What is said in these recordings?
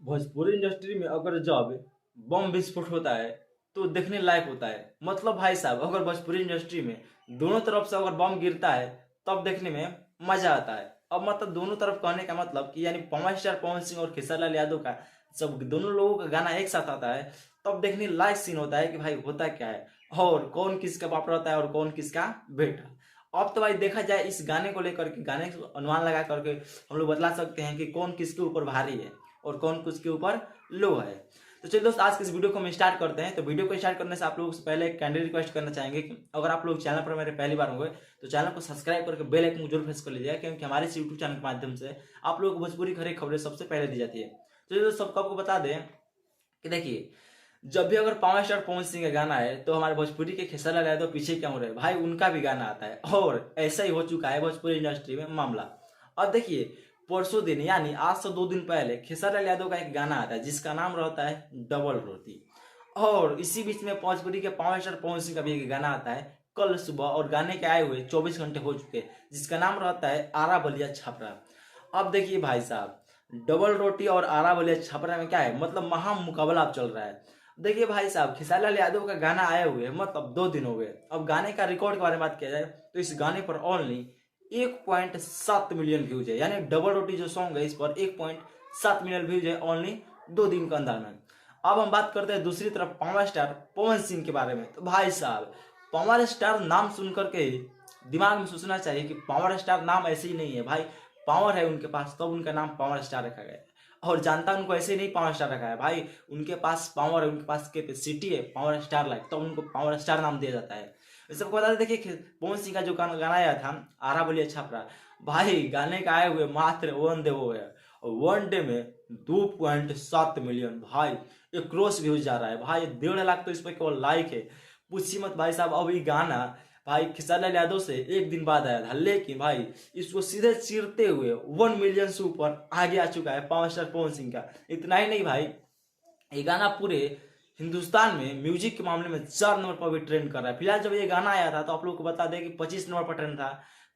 Bhojpuri industry में अगर जब बम विस्फोट होता है तो देखने लायक होता है। मतलब भाई साहब, अगर भोजपुरी इंडस्ट्री में दोनों तरफ से अगर बम गिरता है तब देखने में मजा आता है। अब मतलब दोनों तरफ कहने का मतलब कि यानी पवन स्टार पवन सिंह और खेसारी लाल यादव का जब दोनों लोगों का गाना एक साथ आता है तब देखने लायक सीन होता है कि भाई होता क्या है और कौन किसका बाप रहता है और कौन किसका बेटा। अब तो भाई देखा जाए इस गाने को लेकर के गाने को अनुमान लगा करके हम लोग बतला सकते हैं कि कौन किसके ऊपर भारी है और कौन किसके ऊपर लो है। तो चलिए दोस्त, आज के इस वीडियो को हम स्टार्ट करते हैं। तो वीडियो को स्टार्ट करने से आप लोगों से पहले एक कैंडल रिक्वेस्ट करना चाहेंगे कि अगर आप लोग चैनल पर मेरे पहली बार होंगे तो चैनल को सब्सक्राइब करके बेल आइकन को जरूर प्रेस कर लीजिएगा, क्योंकि हमारे इस यूट्यूब चैनल के माध्यम से आप लोगों को भोजपुरी खरी खबरें सबसे पहले दी जाती है। तो ये सबको आपको बता दें कि देखिए, जब भी अगर पावर स्टार पवन सिंह का गाना है तो हमारे भोजपुरी के खेसारी लाल यादव पीछे क्यों रहे भाई, उनका भी गाना आता है और ऐसा ही हो चुका है भोजपुरी इंडस्ट्री में मामला। अब देखिए, परसों दिन यानी आज से 2 दिन पहले खेसारी लाल यादव का एक गाना आता है जिसका नाम रहता है डबल रोटी। और इसी बीच में भोजपुरी के पावर स्टार पवन सिंह का भी एक गाना आता है कल सुबह, और गाने के आए हुए 24 घंटे हो चुके हैं, जिसका नाम रहता है आरा बलिया छपरा। अब देखिए भाई साहब, डबल रोटी और आरा बलिया छपरा में क्या है, मतलब महा मुकाबला अब चल रहा है। देखिए भाई साहब, खेसारी लाल यादव का गाना आए हुए मतलब 2 दिन हो गए। अब गाने का रिकॉर्ड के बारे में बात किया जाए तो इस गाने पर ओनली 1.7 मिलियन व्यूज है। यानी डबल रोटी जो सॉन्ग है इस पर 1.7 मिलियन व्यूज है ओनली 2 दिन के अंदर में। अब हम बात करते हैं दूसरी तरफ पावर स्टार पवन सिंह के बारे में। तो भाई साहब, पावर स्टार नाम सुनकर के दिमाग में सोचना चाहिए कि पावर स्टार नाम ऐसे ही नहीं है भाई, पावर है उनके पास तब उनका नाम पावर स्टार रखा गया है। और जानता उनको ऐसे नहीं पावर स्टार रखा है भाई, उनके पास पावर है, उनके पास कैपेसिटी है पावर स्टार लाइक, तो उनको पावर स्टार नाम दिया जाता है। सबको बता दें, देखिए पवन सिंह का जो गाना आया था आरा बलिया छपरा, भाई गाने का आए हुए मात्र 1 डे हो गया और 1 डे में 2.7 मिलियन, भाई एक क्रॉस व्यूज जा रहा है भाई, 1.5 लाख तो इस पर केवल लाइक है। पूछी मत भाई साहब। अब ये गाना भाई खेसारी लाल यादव से 1 दिन बाद आया था, लेकिन भाई इसको सीधे चीरते हुए 1 मिलियन से ऊपर आगे आ चुका है पावर स्टार पवन सिंह का। इतना ही नहीं भाई, ये गाना पूरे हिंदुस्तान में म्यूजिक के मामले में 4 नंबर पर भी ट्रेंड कर रहा है। फिलहाल जब ये गाना आया था तो आप लोग को बता दें कि 25 नंबर पर ट्रेंड था।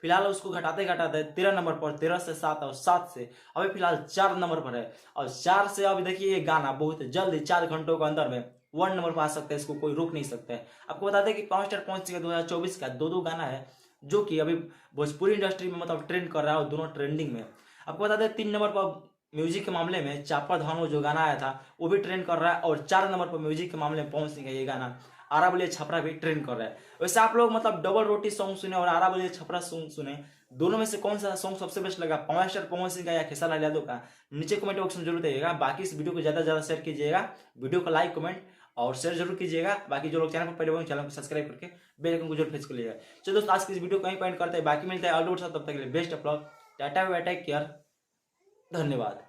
फिलहाल उसको घटाते घटाते 13 नंबर पर, 13 से 7 और 7 से अभी फिलहाल 4 नंबर पर है। और 4 से अभी देखिए ये गाना बहुत जल्द 4 घंटों के अंदर में 1 नंबर पर आ सकता है, इसको कोई रोक नहीं सकता है। आपको बता दें कि पावर स्टार पवन सिंह का 2024 का 2 गाना है जो कि अभी भोजपुरी इंडस्ट्री में मतलब ट्रेंड कर रहा है और दोनों ट्रेंडिंग में। आपको बता दें 3 नंबर पर म्यूजिक के मामले में चापा धानो जो गाना आया था वो भी ट्रेंड कर रहा है, और 4 नंबर पर म्यूजिक के मामले में पवन सिंह का ये गाना आरा बलिया छपरा भी ट्रेंड कर रहा है। वैसे आप लोग मतलब डबल रोटी सॉन्ग सुने और आरा बलिया छपरा सॉन्ग सुने, दोनों में से कौन सा सॉन्ग सबसे बेस्ट लगा, पावर स्टार पवन सिंह का या खेसारी लाल यादव का? नीचे कमेंट बॉक्स में जरूर दीजिएगा। बाकी इस वीडियो को ज्यादा से ज्यादा शेयर कीजिएगा, वीडियो को लाइक कमेंट और शेयर जरूर कीजिएगा। बाकी जो लोग चैनल पर पहले वो चैनल को सब्सक्राइब करके बेल आइकन को जरूर प्रेस कर लीजिएगा। चलो दोस्तों, आज की इस वीडियो को यहीं पॉइंट करते हैं, बाकी मिलता है ऑल, तब तक के लिए बेस्ट ऑफ लक, टाटा बाय, टेक केयर, धन्यवाद।